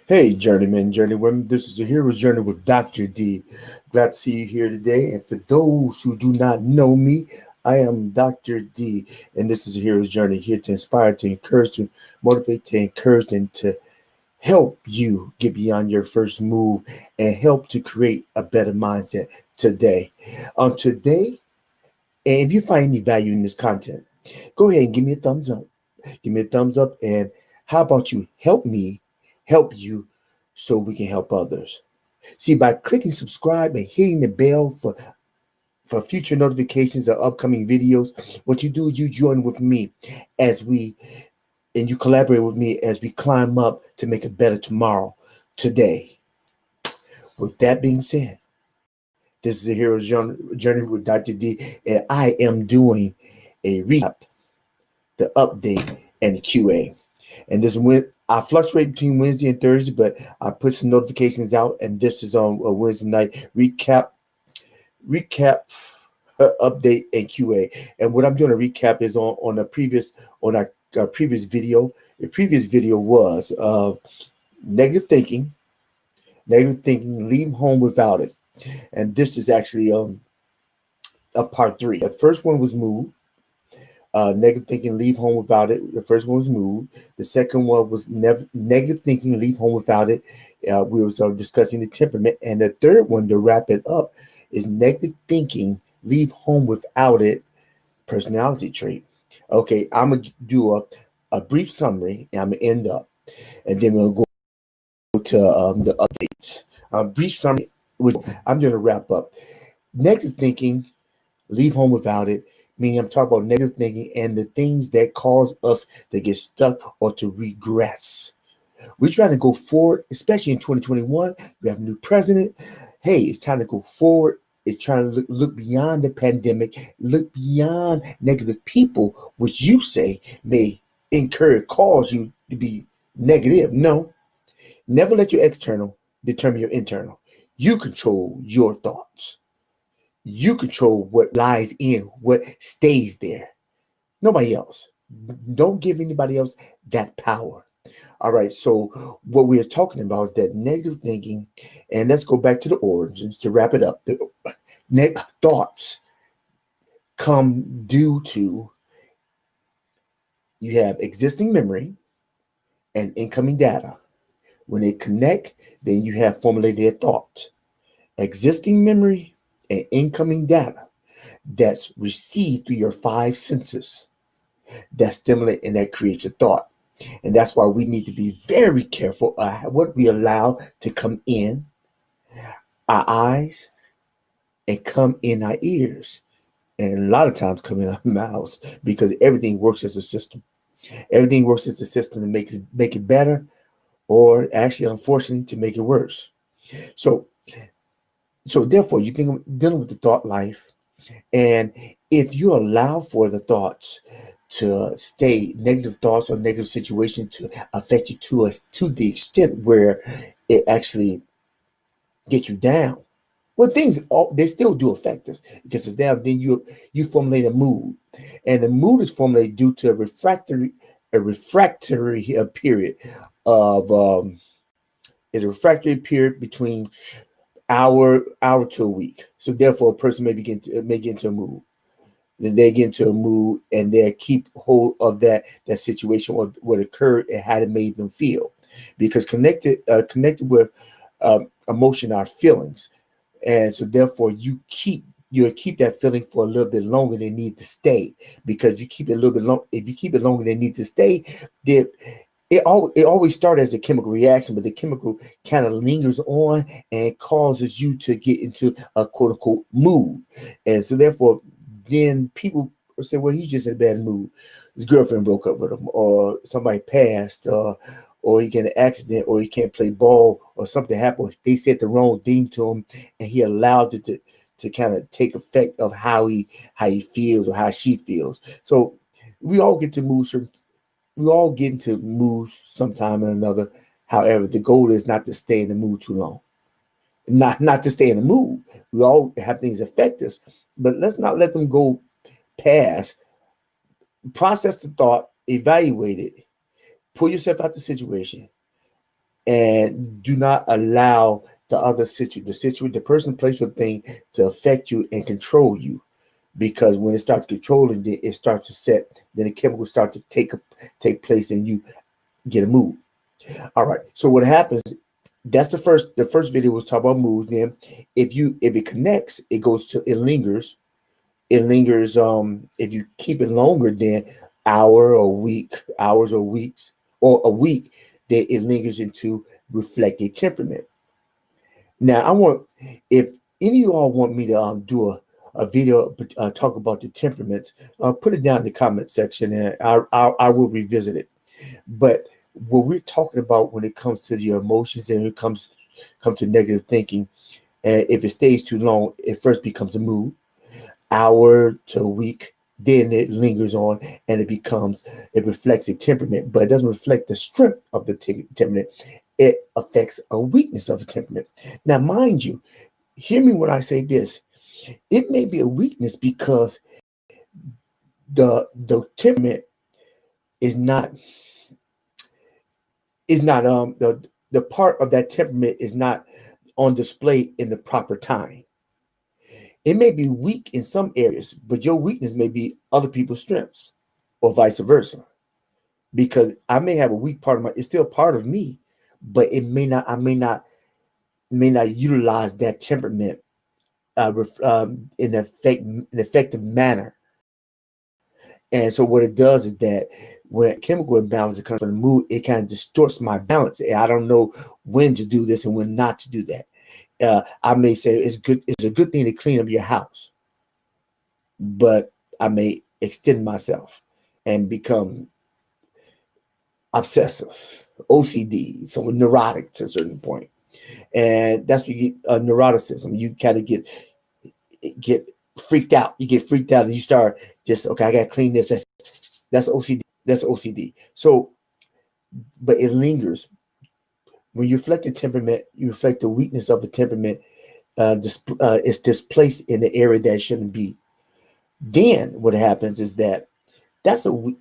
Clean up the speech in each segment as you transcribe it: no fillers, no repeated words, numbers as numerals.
Hey, journeyman, journeywomen, this is the Hero's Journey with Dr. D. Glad to see you here today. And for those who do not know me, I am Dr. D, and this is a Hero's Journey here to inspire, to encourage, to motivate, to encourage, and to help you get beyond your first move and help to create a better mindset today. Today, and if you find any value in this content, go ahead and give me a thumbs up. Give me a thumbs up. And how about you help me help you so we can help others? See, by clicking subscribe and hitting the bell for future notifications of upcoming videos, what you do is you join with me as we and you collaborate with me as we climb up to make a better tomorrow today. With that being said, this is the Journey with Dr. D, and I am doing a recap, the update, and the QA. And this when I fluctuate between Wednesday and Thursday, but I put some notifications out, and this is on a Wednesday night recap, update, and QA. And what I'm doing a recap is on a previous on our previous video. The previous video was negative thinking, leave home without it, and this is actually a part three. The first one was moved. Negative thinking, leave home without it. The first one was moved. The second one was negative thinking, leave home without it. We were discussing the temperament. And the third one, to wrap it up, is negative thinking, leave home without it, personality trait. Okay, I'm going to do a brief summary, and I'm going to end up. And then we'll go to the updates. Brief summary, which I'm going to wrap up. Negative thinking, leave home without it, meaning I'm talking about negative thinking and the things that cause us to get stuck or to regress. We're trying to go forward, especially in 2021. We have a new president. Hey, it's time to go forward. It's trying to look beyond the pandemic, look beyond negative people, which you say may cause you to be negative. No, never let your external determine your internal. You control your thoughts. You control what lies in, what stays there. Nobody else. Don't give anybody else that power. All right. So what we are talking about is that negative thinking, and let's go back to the origins to wrap it up. The thoughts come due to you have existing memory and incoming data. When they connect, then you have formulated thought. Existing memory and incoming data that's received through your five senses that stimulate and that creates a thought. And that's why we need to be very careful what we allow to come in our eyes and come in our ears. And a lot of times come in our mouths because everything works as a system. Everything works as a system to make it better or actually, unfortunately, to make it worse. So, so therefore, you think dealing with the thought life. And if you allow for the thoughts to stay, negative thoughts or negative situation to affect you to the extent where it actually gets you down. Well, they still do affect us because it's down. Then you formulate a mood, and the mood is formulated due to a refractory period of is a refractory period between hour to a week. So therefore, a person may get into a mood. Then they get into a mood and they keep hold of that situation or what occurred and how it made them feel, because connected with emotion are feelings, and so therefore you keep that feeling for a little bit longer than need to stay, because you keep it a little bit long. If you keep it longer than need to stay, then it always starts as a chemical reaction, but the chemical kind of lingers on and causes you to get into a quote unquote mood. And so therefore, then people say, well, he's just in a bad mood. His girlfriend broke up with him, or somebody passed, or he got in an accident, or he can't play ball, or something happened. They said the wrong thing to him, and he allowed it to kind of take effect of how he feels or how she feels. So we all get to move certain we all get into moods sometime or another. However, the goal is not to stay in the mood too long. Not to stay in the mood. We all have things affect us, but let's not let them go past. Process the thought, evaluate it, pull yourself out the situation, and do not allow the person, place, or thing to affect you and control you. Because when it starts controlling, it starts to set. Then the chemicals start to take place, and you get a mood. All right. So what happens? That's the first. The first video was talking about moods. Then, if it connects, it lingers. It lingers. If you keep it longer than hours or weeks, or a week, then it lingers into reflective temperament. Now, if any of you all want me to do a video talk about the temperaments, put it down in the comment section, and I will revisit it. But what we're talking about when it comes to your emotions and when it comes to negative thinking, and if it stays too long, it first becomes a mood, hour to a week, then it lingers on, and it reflects a temperament, but it doesn't reflect the strength of the temperament. It affects a weakness of the temperament. Now, mind you, hear me when I say this. It may be a weakness because the temperament is not the part of that temperament is not on display in the proper time. It may be weak in some areas, but your weakness may be other people's strengths, or vice versa. Because I may have a weak part of it's still part of me, but may not utilize that temperament in an effective manner. And so what it does is that when chemical imbalance comes from the mood, it kind of distorts my balance. And I don't know when to do this and when not to do that. I may say it's a good thing to clean up your house, but I may extend myself and become obsessive, OCD, so neurotic to a certain point. And that's where you get neuroticism. You kind of get freaked out. You get freaked out and you start just, okay, I got to clean this. That's OCD. That's OCD. So, but it lingers. When you reflect the temperament, you reflect the weakness of the temperament. It's displaced in the area that it shouldn't be. Then what happens is that that's a week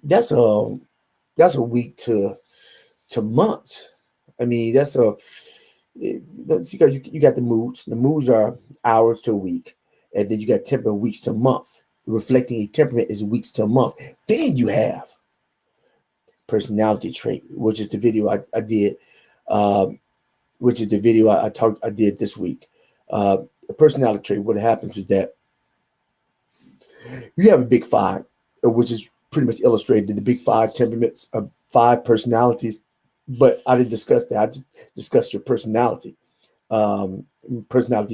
to months. I mean, because you got the moods. The moods are hours to a week, and then you got temperament weeks to a month. Reflecting a temperament is weeks to a month. Then you have personality trait, which is the video I did, which is the video I did this week. A personality trait. What happens is that you have a big five, which is pretty much illustrated in the big five temperaments of five personalities. But I didn't discuss that. I just discussed your personality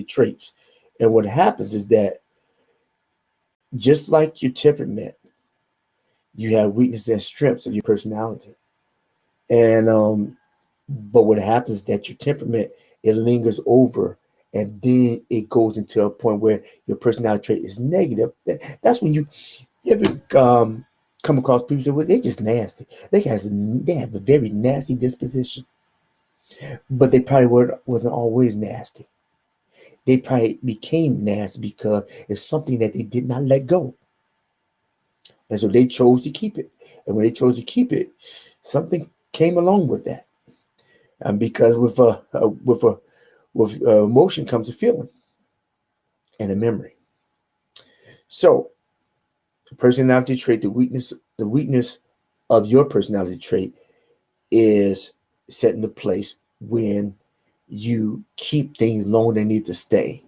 traits. And what happens is that just like your temperament, you have weaknesses and strengths of your personality. And but what happens is that your temperament, it lingers over, and then it goes into a point where your personality trait is negative. That's when you ever come across people say, well, they're just nasty. They have a very nasty disposition, but they probably wasn't always nasty. They probably became nasty because it's something that they did not let go. And so they chose to keep it. And when they chose to keep it, something came along with that. And because with emotion comes a feeling and a memory. So the personality trait, the weakness of your personality trait is set into place when you keep things longer than they need to stay.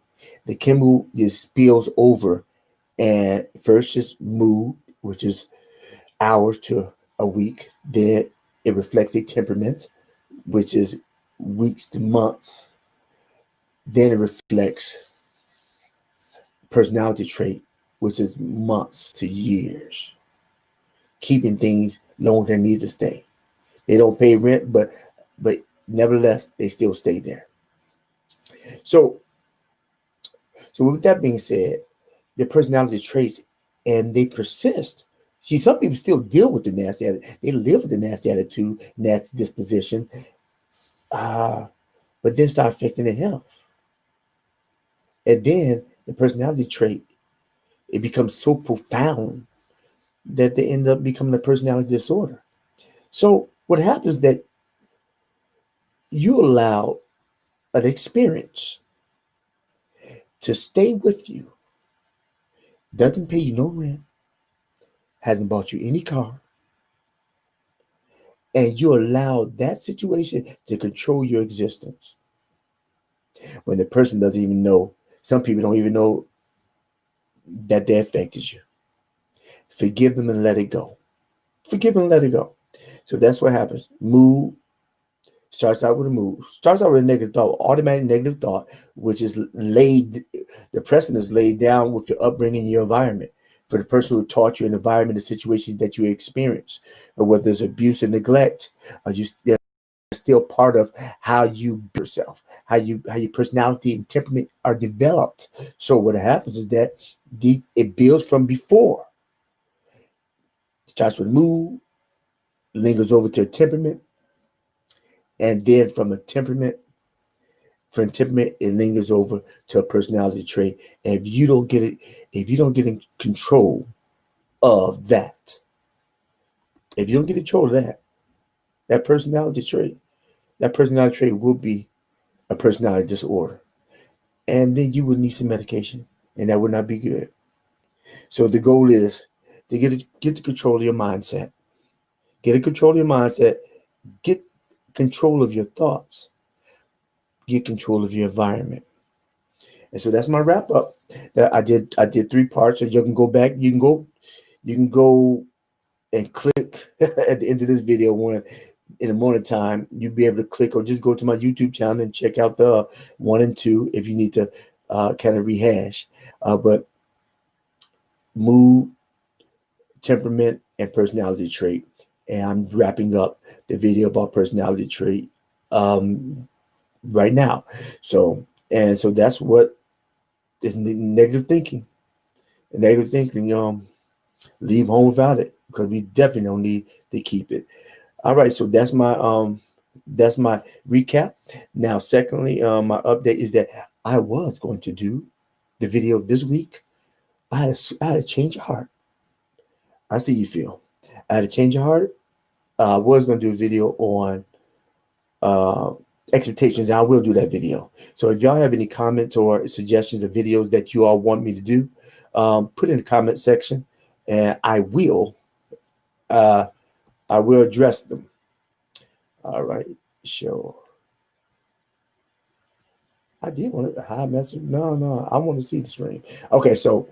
The chemical just spills over, and first is mood, which is hours to a week. Then it reflects a temperament, which is weeks to months. Then it reflects personality trait, which is months to years. Keeping things longer than they need to stay. They don't pay rent, but nevertheless, they still stay there. So with that being said, the personality traits, and they persist. See, some people still deal with the nasty attitude. They live with the nasty attitude, nasty disposition, but then start affecting their health. And then the personality trait, it becomes so profound that they end up becoming a personality disorder. So what happens is that You allow an experience to stay with you, doesn't pay you no rent, hasn't bought you any car, and you allow that situation to control your existence when the person doesn't even know. Some people don't even know that they affected you. Forgive them and let it go. Forgive them and let it go. So that's what happens. Mood starts out with a mood. Starts out with a negative thought, automatic negative thought, which is laid, the precedent is laid down with your upbringing, your environment. For the person who taught you an environment, the situation that you experience, or whether it's abuse and neglect, are you still part of how you build yourself, how your personality and temperament are developed. So what happens is that it builds from before. It starts with mood, lingers over to a temperament, and then from temperament it lingers over to a personality trait. And if you don't get in control of that, if you don't get control of that personality trait, that personality trait will be a personality disorder. And then you would need some medication, and that would not be good. So the goal is to get the control of your mindset. Get a control of your mindset. Get control of your thoughts. Get control of your environment. And so that's my wrap up. That I did 3 parts. So you can go back. You can go and click at the end of this video one in the morning time. You'll be able to click or just go to my YouTube channel and check out the 1 and 2 if you need to kind of rehash. But mood, temperament, and personality trait. And I'm wrapping up the video about personality trait right now. So that's what is negative thinking. Negative thinking, leave home without it because we definitely don't need to keep it. All right, so that's my recap. Now, secondly, my update is that I was going to do the video this week. I had a change of heart. I see you feel. I had a change of heart. I was going to do a video on uh, expectations, and I will do that video. So if y'all have any comments or suggestions of videos that you all want me to do, put in the comment section, and uh, I will address them. All right, sure. I did want to high message. No, I want to see the stream. Okay, so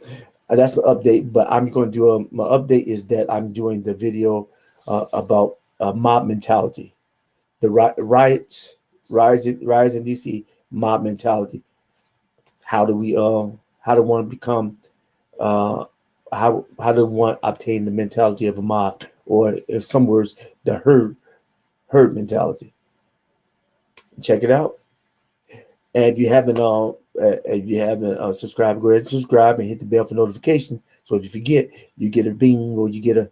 that's the update. But I'm going to do my update is that I'm doing the video about mob mentality, the riots, rise in DC, mob mentality. How do we how do one become how do one obtain the mentality of a mob, or in some words, the herd mentality? Check it out. And if you haven't subscribed, go ahead and subscribe and hit the bell for notifications. So if you forget, you get a bing or you get a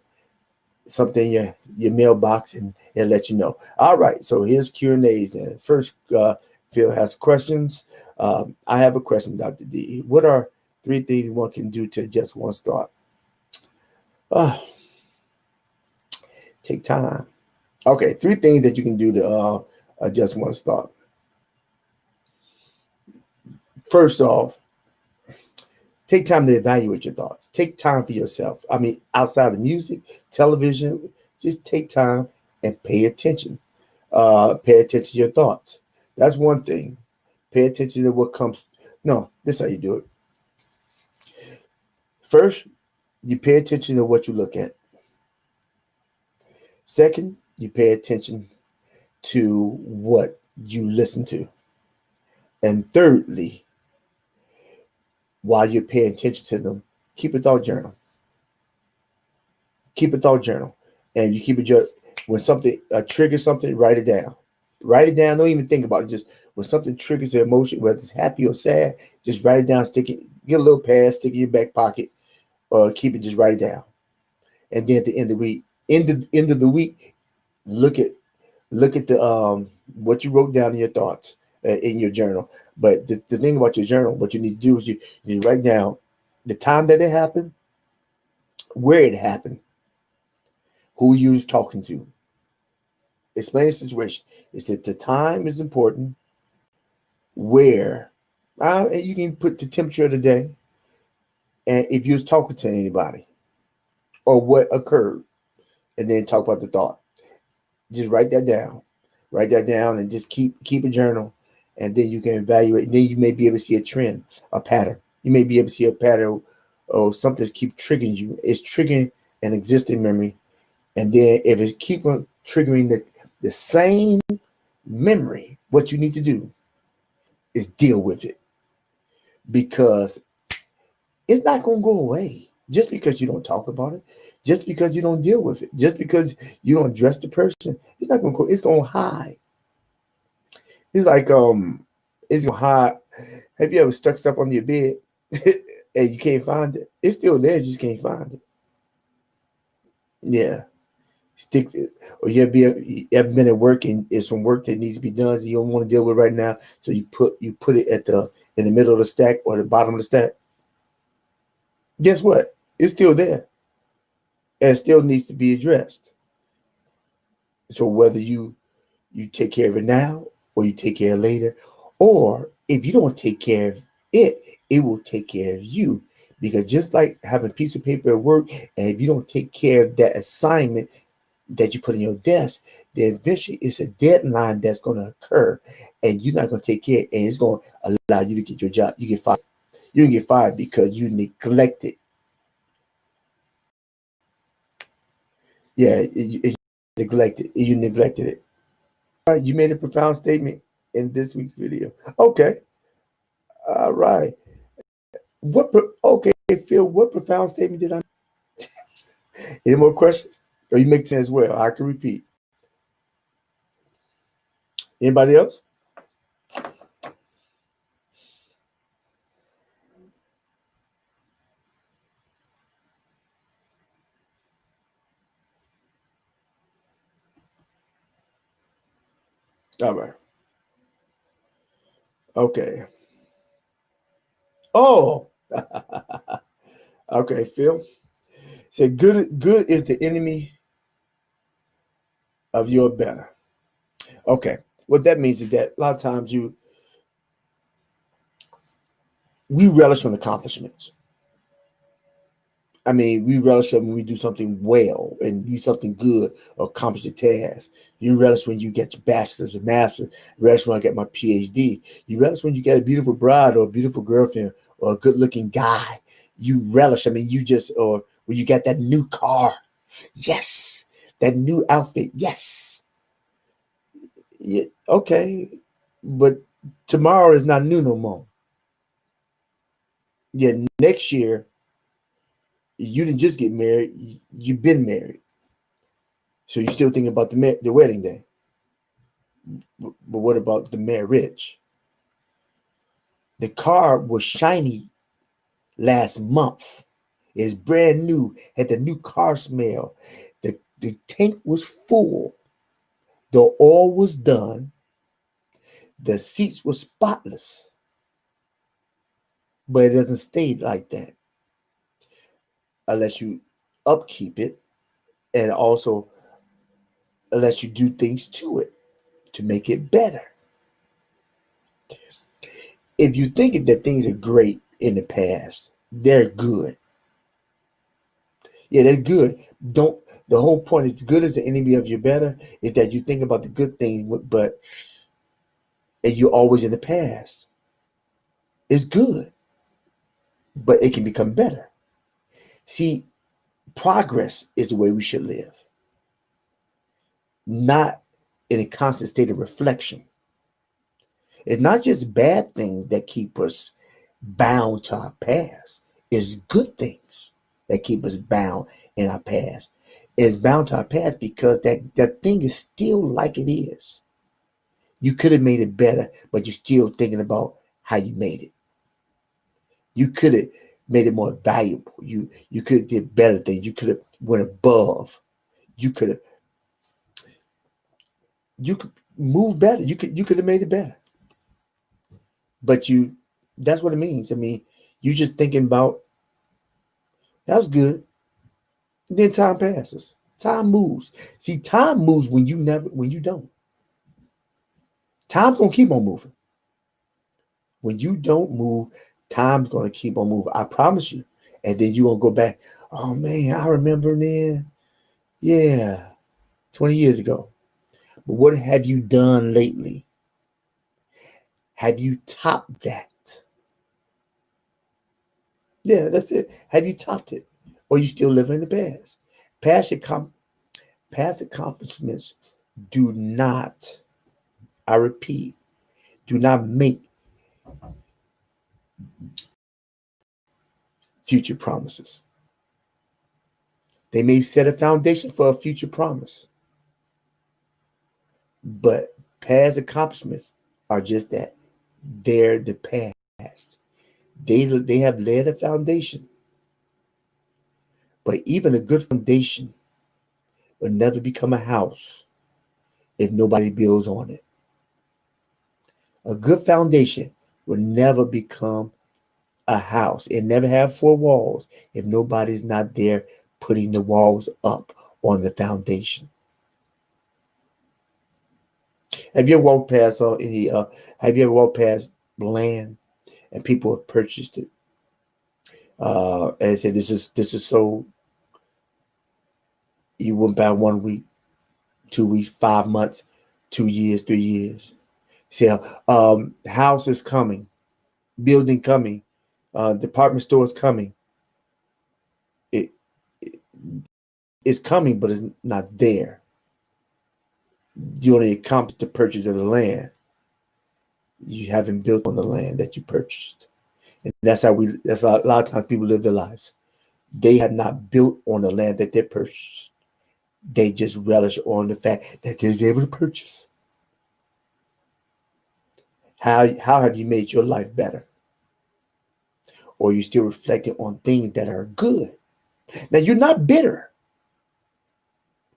something in your mailbox, and it'll let you know. All right, so here's Q&As. And first, Phil has questions. I have a question, Dr. D. What are 3 things one can do to adjust one's thought? Uh, Take time. Okay, 3 things that you can do to adjust one's thought. First off, take time to evaluate your thoughts. Take time for yourself. I mean, outside of music, television, just take time and pay attention. Pay attention to your thoughts. That's one thing. Pay attention to what comes. No, this is how you do it. First, you pay attention to what you look at. Second, you pay attention to what you listen to. And thirdly, while you're paying attention to them, keep a thought journal. Keep a thought journal. And you keep it just when something triggers something, write it down. Write it down. Don't even think about it. Just when something triggers an emotion, whether it's happy or sad, just write it down. Stick it. Get a little pad. Stick it in your back pocket, or keep it. Just write it down. And then at the end of the week, end of the week, look at the what you wrote down in your thoughts in your journal. But the thing about your journal, what you need to do is you need to write down the time that it happened, where it happened, who you was talking to, Explain the situation. It said the time is important. Where you can put the temperature of the day, and if you was talking to anybody or what occurred, and then talk about the thought. Just write that down. Write that down and just keep a journal, and then you can evaluate. And then you may be able to see a trend, a pattern. You may be able to see a pattern or something's keep triggering you. It's triggering an existing memory, and then if it keep on triggering the same memory, what you need to do is deal with it, because it's not going to go away just because you don't talk about it, just because you don't deal with it, just because you don't address the person. It's not going to go. It's going to hide. It's like it's going to hide. Have you ever stuck stuff under your bed and you can't find it? It's still there. You just can't find it. Yeah. Stick it. Or you ever been at work and it's some work that needs to be done, so you don't want to deal with right now, so you put it at the in the middle of the stack or the bottom of the stack. Guess what? It's still there and it still needs to be addressed. So whether you take care of it now or you take care of it later, or if you don't take care of it, it will take care of you. Because just like having a piece of paper at work, and if you don't take care of that assignment that you put in your desk, then eventually it's a deadline that's going to occur, and you're not going to take care, and it's going to allow you to get your job. You get fired. You get fired because you neglected. Yeah, You neglected it. All right, you made a profound statement in this week's video. Okay, all right. Okay, Phil, what profound statement did I make? Any more questions? Or you make sense well? I can repeat. Anybody else? All right. Okay. Oh, okay, Phil. Say good is the enemy of your better. Okay. What that means is that a lot of times we relish on accomplishments. I mean, we relish when we do something well and do something good or accomplish a task. You relish when you get your bachelor's or master's. You relish when I get my PhD. You relish when you get a beautiful bride or a beautiful girlfriend or a good looking guy. You relish. I mean, or when you get that new car. Yes. That new outfit. Yes. Yeah, okay. But tomorrow is not new no more. Yeah, next year, you didn't just get married. You've been married. So you still thinking about the wedding day. But what about the marriage? The car was shiny last month. It's brand new. Had the new car smell. The tank was full. The oil was done. The seats were spotless. But it doesn't stay like that unless you upkeep it, and also unless you do things to it to make it better. If you think that things are great in the past, they're good. Yeah, they're good. Don't The whole point is good is the enemy of your better is that you think about the good thing, but and you're always in the past. It's good, but it can become better. See, progress is the way we should live, not in a constant state of reflection. It's not just bad things that keep us bound to our past. It's good things that keep us bound in our past. It's bound to our past because that thing is still like it is. You could have made it better, but you're still thinking about how you made it. You could have made it more valuable. You could have did better things. You could have went above. You could have you could move better. You could have made it better. But that's what it means. I mean, you just thinking about that was good. Then time passes. Time moves. See, time moves when you don't. Time's gonna keep on moving. When you don't move, time's gonna keep on moving. I promise you. And then you gonna go back. Oh man, I remember then. Yeah, 20 years ago. But what have you done lately? Have you topped that? Yeah, that's it. Have you topped it? Or you still living in the past? Past, past accomplishments do not, I repeat, do not make future promises. They may set a foundation for a future promise, but past accomplishments are just that. They're the past. They have laid a foundation, but even a good foundation will never become a house if nobody builds on it. A good foundation will never become a house. It never have four walls if nobody's not there putting the walls up on the foundation. Have you ever walked past any? Have you ever walked past land and people have purchased it and said this is so? You went by 1 week, 2 weeks, 5 months, 2 years, 3 years. See, house is coming, building coming, department store is coming. It it's coming, but it's not there. You only accomplished the purchase of the land. You haven't built on the land that you purchased. And that's how a lot of times people live their lives. They have not built on the land that they purchased. They just relish on the fact that they're able to purchase. How have you made your life better? Or are you still reflecting on things that are good? Now you're not bitter,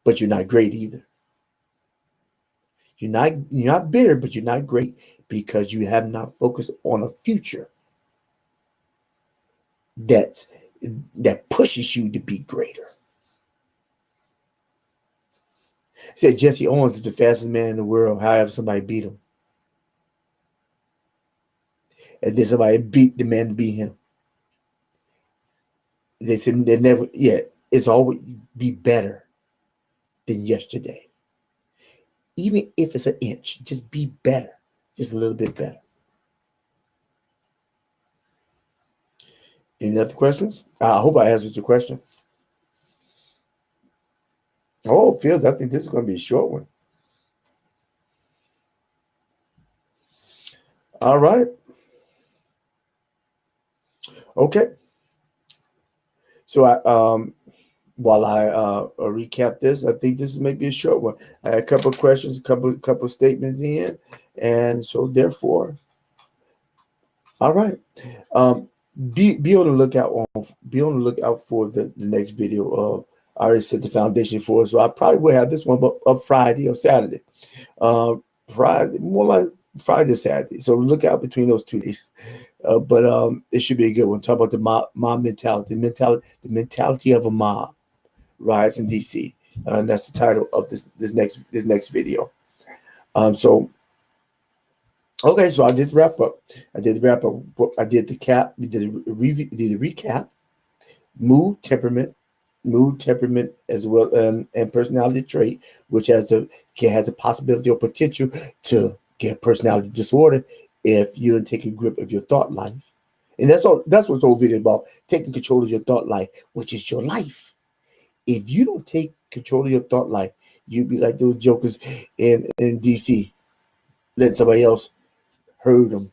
but you're not great either. You're not bitter, but you're not great because you have not focused on a future that's that pushes you to be greater. Said Jesse Owens is the fastest man in the world. However, somebody beat him, and then somebody beat the man to beat him. They said they never. Yeah, it's always be better than yesterday, even if it's an inch. Just be better, just a little bit better. Any other questions? I hope I answered your question. Oh, Fields, I think this is going to be a short one. All right. Okay. So while I recap this, I think this is maybe a short one. I had a couple of questions, a couple of statements in, and so therefore, all right. Um, be on the lookout for the next video. I already set the foundation for it, so I probably will have this one up Friday or Saturday. Friday, more like Friday or Saturday. So look out between those 2 days. But it should be a good one. Talk about the mob mentality, the mentality of a mob riots in DC. And that's the title of this next video. So okay, so I did wrap up. I did the cap. We did a review. Did a recap. Mood, temperament as well, and personality trait, which has a possibility or potential to get personality disorder if you don't take a grip of your thought life. And that's all. That's what this whole video about: taking control of your thought life, which is your life. If you don't take control of your thought life, you'd be like those jokers in DC, letting somebody else hurt them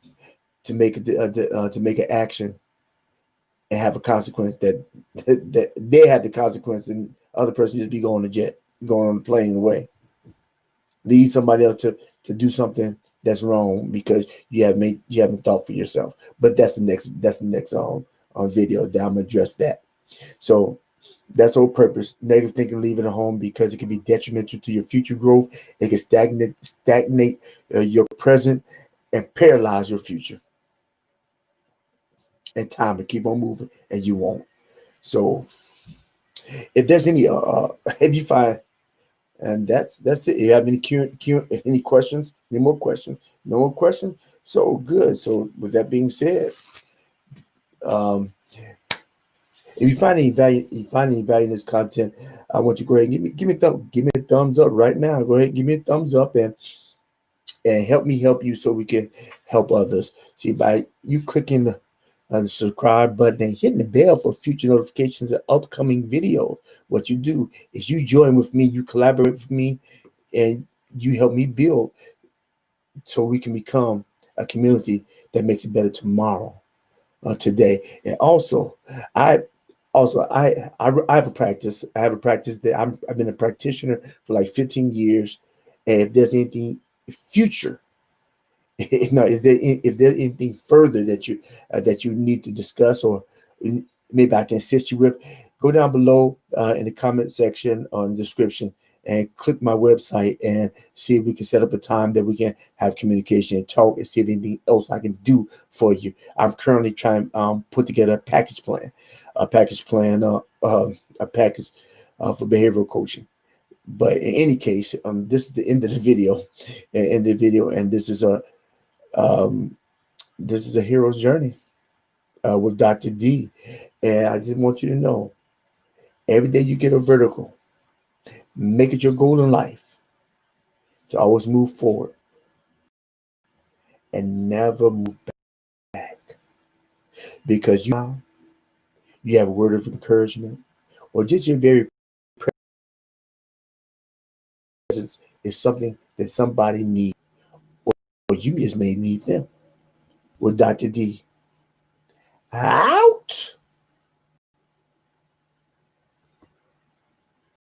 to make an action and have a consequence that they had the consequence, and other person just be going to jet, going on the plane away. Lead somebody else to do something that's wrong because you haven't thought for yourself. But that's the next on video that I'm gonna address that. So that's the whole purpose. Negative thinking, leaving at home because it can be detrimental to your future growth. It can stagnate your present and paralyze your future. And time to keep on moving, and you won't. So If there's any, if you find, and that's it. You have any any questions? Any more questions? No more questions. So good. So with that being said, um, if you find any value, you find any value in this content, I want you to go ahead and give me a thumbs up right now. Go ahead and give me a thumbs up and help me help you so we can help others. See, by you clicking the subscribe button and hitting the bell for future notifications of upcoming videos, what you do is you join with me, you collaborate with me, and you help me build so we can become a community that makes it better tomorrow, today. And also, I I have a practice. I have a practice that I've been a practitioner for like 15 years. And if there's anything future, no, if there's anything further that you need to discuss, or maybe I can assist you with, go down below in the comment section on the description and click my website and see if we can set up a time that we can have communication and talk and see if anything else I can do for you. I'm currently trying to put together a package plan, a package for behavioral coaching. But in any case, this is the end of the video, and um, this is a hero's journey with Dr. D. And I just want you to know, every day you get a vertical, make it your goal in life to always move forward and never move back. Because you have a word of encouragement, or just your very presence is something that somebody needs, or you just may need them. With Dr. D. Out.